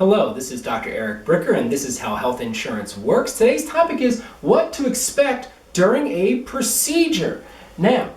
Hello, this is Dr. Eric Bricker, and this is how health insurance works. Today's topic is what to expect during a procedure. Now,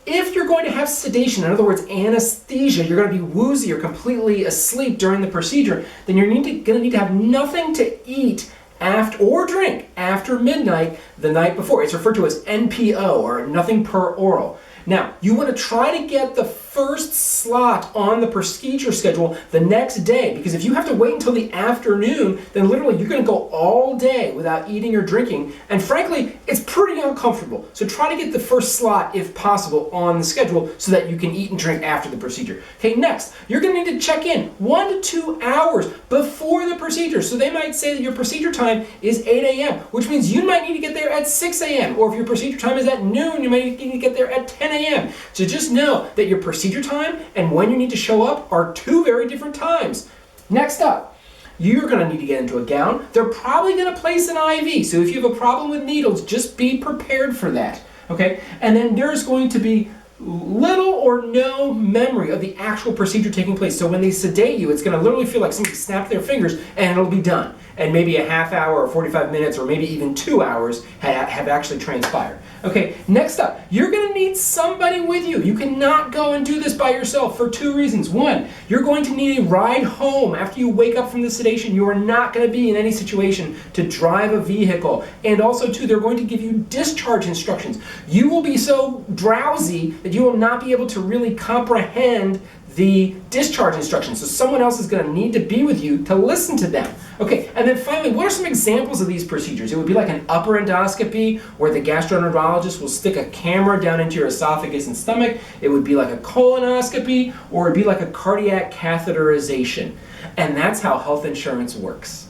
if you're going to have sedation, in other words, anesthesia, you're going to be woozy or completely asleep during the procedure, then you're going to need to have nothing to eat after or drink after midnight the night before. It's referred to as NPO, or nothing per oral. Now, you want to try to get the first slot on the procedure schedule the next day, because if you have to wait until the afternoon, then literally you're going to go all day without eating or drinking, and frankly, it's pretty uncomfortable. So try to get the first slot, if possible, on the schedule so that you can eat and drink after the procedure. Okay, next, you're going to need to check in 1 to 2 hours before the procedure. So they might say that your procedure time is 8 a.m., which means you might need to get there at 6 a.m., or if your procedure time is at noon, you might need to get there at 10 a.m. So just know that your procedure time and when you need to show up are two very different times. Next up, you're going to need to get into a gown. They're probably going to place an IV. So if you have a problem with needles, just be prepared for that. Okay? And then there's going to be little or no memory of the actual procedure taking place. So when they sedate you, it's going to literally feel like somebody snapped their fingers and it'll be done. And maybe a half hour or 45 minutes or maybe even 2 hours have actually transpired. Okay, next up, you're going to need somebody with you. You cannot go and do this by yourself for 2 reasons. 1, you're going to need a ride home after you wake up from the sedation. You are not going to be in any situation to drive a vehicle. And also 2, they're going to give you discharge instructions. You will be so drowsy that you will not be able to really comprehend the discharge instructions. So someone else is going to need to be with you to listen to them. Okay, and then finally, what are some examples of these procedures? It would be like an upper endoscopy where the gastroenterologist will stick a camera down into your esophagus and stomach. It would be like a colonoscopy, or it would be like a cardiac catheterization. And that's how health insurance works.